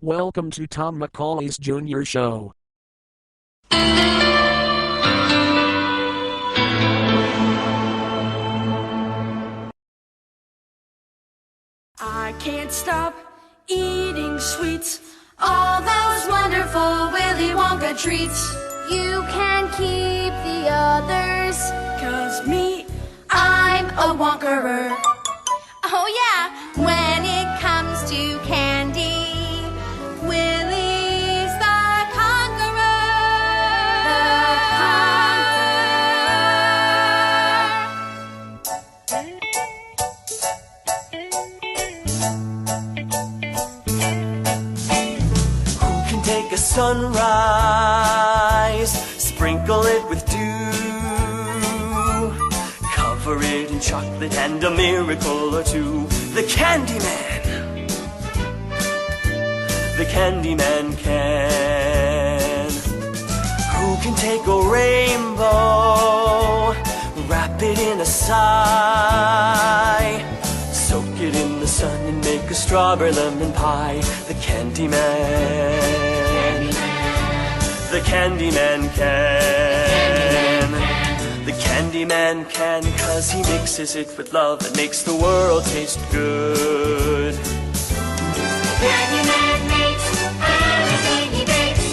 Welcome to Tom Macaulay's Jr. Show. I can't stop eating sweets, all those wonderful Willy Wonka treats. You can keep the others, 'Cause me, I'm a Wonkerer. oh yeah, when it comes to candy, Willy's the conqueror. Who can take a sunrise, sprinkle it with dew, cover it in chocolate and a miracle or two? The Candyman. The Candyman can. Who can take a rainbow, wrap it in a sigh, soak it in the sun and make a strawberry lemon pie? The Candyman. The Candyman can. The Candyman can, 'cause he mixes it with love and makes the world taste good. Candyman makes everything he bakes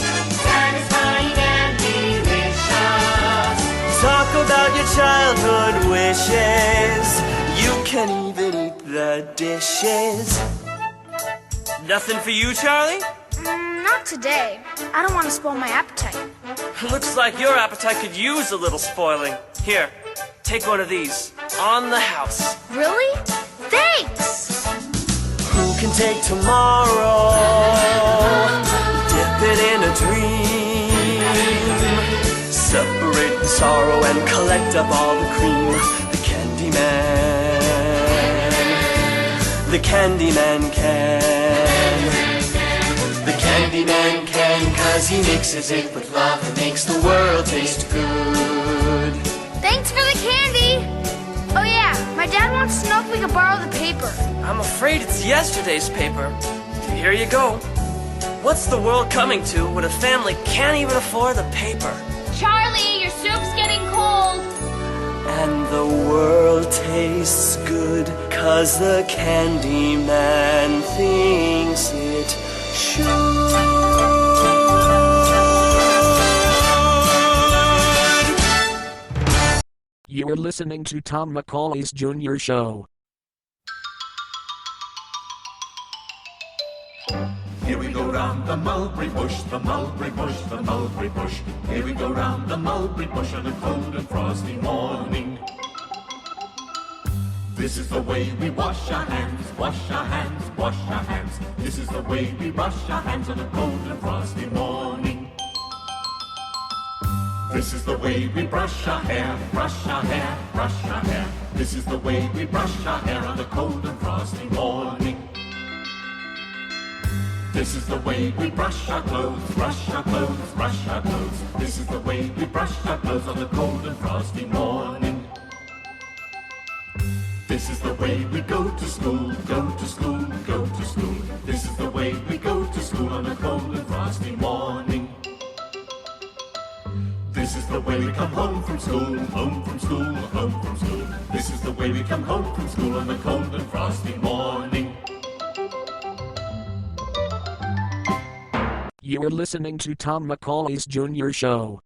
satisfying and delicious. Talk about your childhood wishes. You can even eat the dishes. Nothing for you, Charlie? Not today. I don't want to spoil my appetite. Looks like your appetite could use a little spoiling. Here, take one of these. On the house. Really? Thanks! Who can take tomorrow, dip it in a dream, separate the sorrow and collect up all the cream? The Candyman. The Candyman can. The Candyman can, 'cause he mixes it with love and makes the world taste good. Thanks for the candy! Oh yeah, my dad wants to know if we could borrow the paper. I'm afraid it's yesterday's paper. Here you go. What's the world coming to when a family can't even afford the paper? Charlie, your soup's getting cold. And the world tastes good, 'cause the Candyman thinks it should. You're listening to Tom Macaulay's Jr. Show. Here we go round the mulberry bush, the mulberry bush, the mulberry bush. Here we go round the mulberry bush on a cold and frosty morning. This is the way we wash our hands, wash our hands, wash our hands. This is the way we wash our hands on a cold and frosty morning. This is the way we brush our hair, brush our hair, brush our hair. This is the way we brush our hair on a cold and frosty morning. This is the way we brush our clothes, brush our clothes, brush our clothes. This is the way we brush our clothes on a cold and frosty morning. This is the way we go to school, go to school, go to school. This is the way we go to school on a cold and frosty morning. This is the way we come home from school, home from school, home from school. This is the way we come home from school on a cold and frosty morning. You're listening to Tom Macaulay's Jr. Show.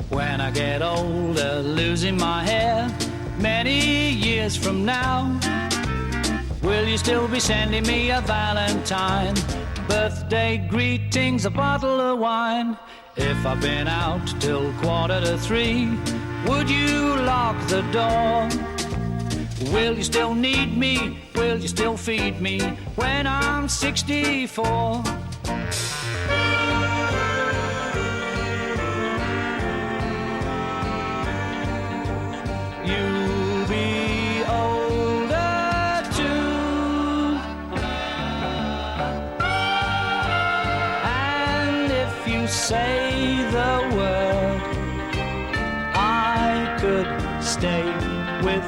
When I get older, losing my hair, many years from now, will you still be sending me a Valentine? Birthday greetings, a bottle of wine. If I've been out till 2:45, would you lock the door? Will you still need me? Will you still feed me when I'm 64? You'll be older too, and if you say the word, stay with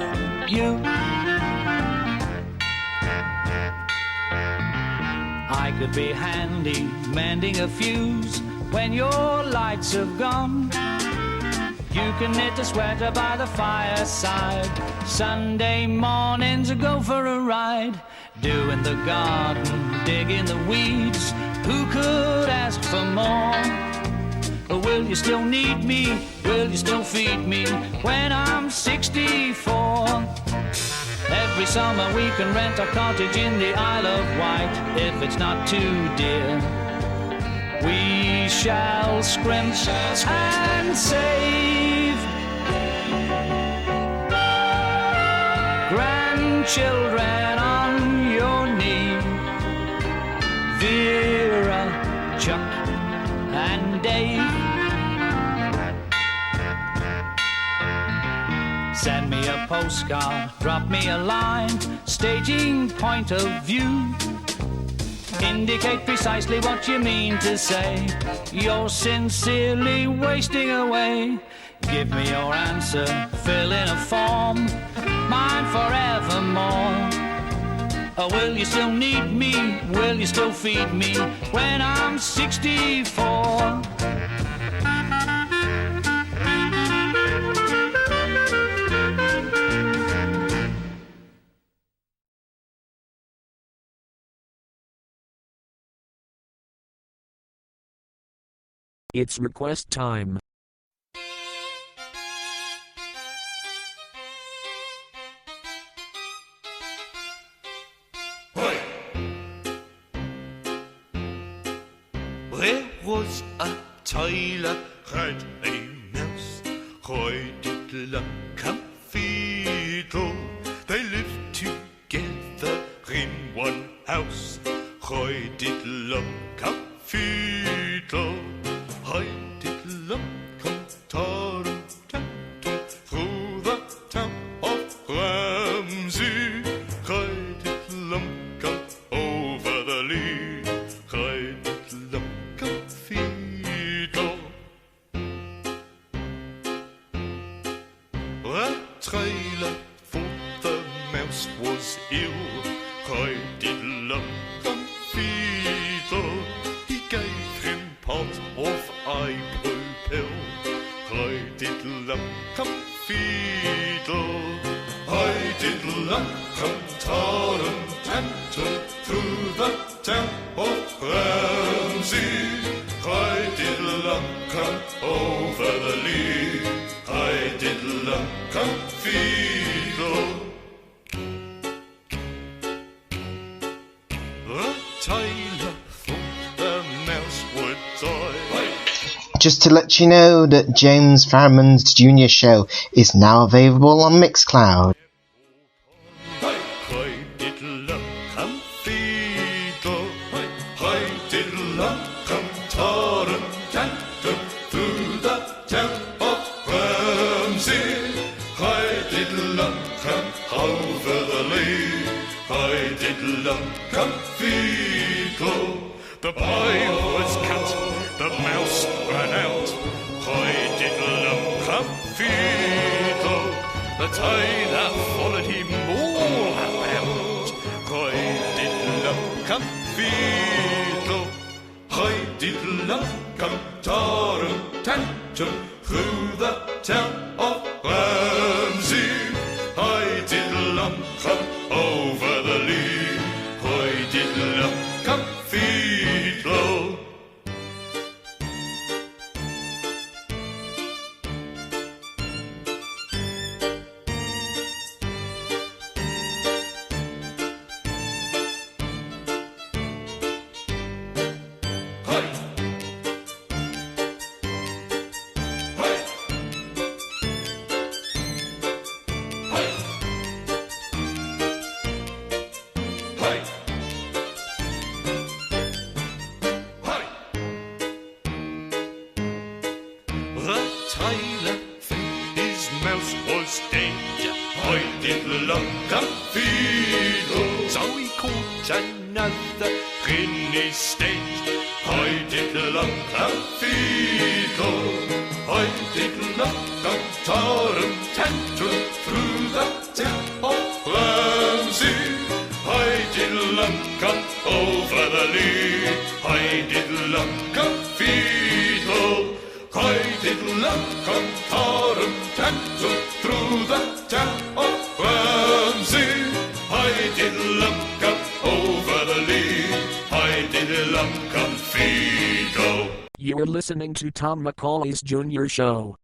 you. I could be handy mending a fuse when your lights have gone. You can knit a sweater by the fireside. Sunday mornings go for a ride. Doing the garden, digging the weeds. Who could ask for more? Will you still need me? Will you still feed me when I'm 64? Every summer we can rent a cottage in the Isle of Wight. If it's not too dear, we shall scrimp and save. Grandchildren on your knee, Vera, Chuck and Dave. Send me a postcard, drop me a line, staging point of view. Indicate precisely what you mean to say. You're sincerely wasting away. Give me your answer, fill in a form, mine forevermore. Or will you still need me? Will you still feed me when I'm 64? It's request time. There was a tailor had a mouse, Hoididla Comfiddle. They lived together in one house, Hoididla Comfiddle. Hoididla Comtarum Tantum through the town of Ramsey. Hoididla Come over the lea. Hoididla Comfiddle. The trailer thought the mouse was ill. Hoididla Comfiddle. He gave him part of a pill. Hoididla Comfiddle. Hoididla Comtarum Tantum through the town of Ramsey. Hoididla Come over the lea. Hoididla Comfiddle. The tailor thought the mouse would die. Just to let you know that James Farriman's Junior Show is now available on Mixcloud. Hoididla Comfiddle. Hoididla Comtarum Tantum through the town of Ramsey. Hoididla Come over the lea. Hoididla Comfiddle. The pie was cut, the mouse ran out. Hoididla Comfiddle. The tailor followed him all about. Hoididla Comfiddle. Hoididla Comtarum Tantum through the town of Ramsey. Hoididla Come over the lea. Hoididla Comfiddle. The tailor think his mouse was dead. Hoididla Comfiddle. So he caught another in his stead. Hoididla Comfiddle. Hoididla Comtarum Tantum diddle-up, come tarum, tantum, through the town of Ramsey. Hi diddle-up, come over the lea. Hi diddle-up, come Figo. You're listening to Tom Macaulay's Junior Show.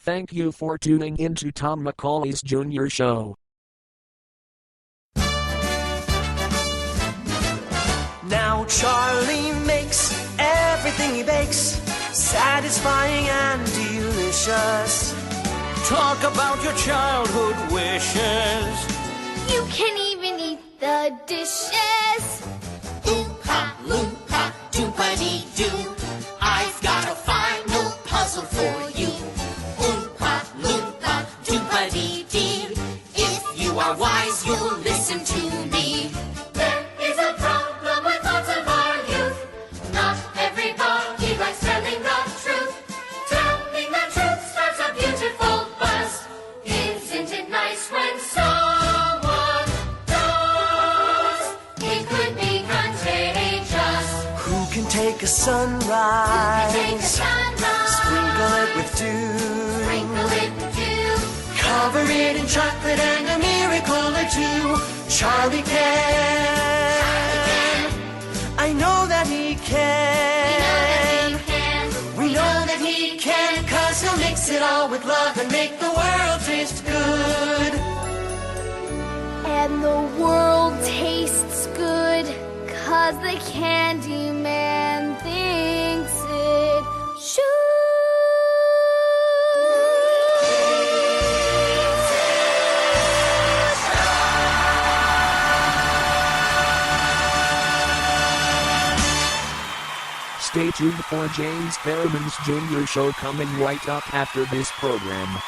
Thank you for tuning into Tom Macaulay's Junior Show. Now Charlie makes everything he bakes satisfying and delicious. Talk about your childhood wishes. You can even eat the dishes. Oompa, loompa, doompa-dee-doo. I've got a final puzzle for you. Oompa, loompa, doompa-dee-dee. If you are wise, you'll listen to me. There is a problem with thoughts of our youth. Not everybody likes telling the truth. Telling the truth starts a beautiful buzz. Isn't it nice when someone does? It could be contagious. Who can take a sunrise? Sprinkle it with dew. Cover it in chocolate and a miracle or two. Charlie can. I know that he can. We know that he can, 'cause he'll mix it all with love and make the world taste good. And the world tastes good, 'cause the candy man thinks it should. Stay tuned for James Fairman's Junior Show coming right up after this program.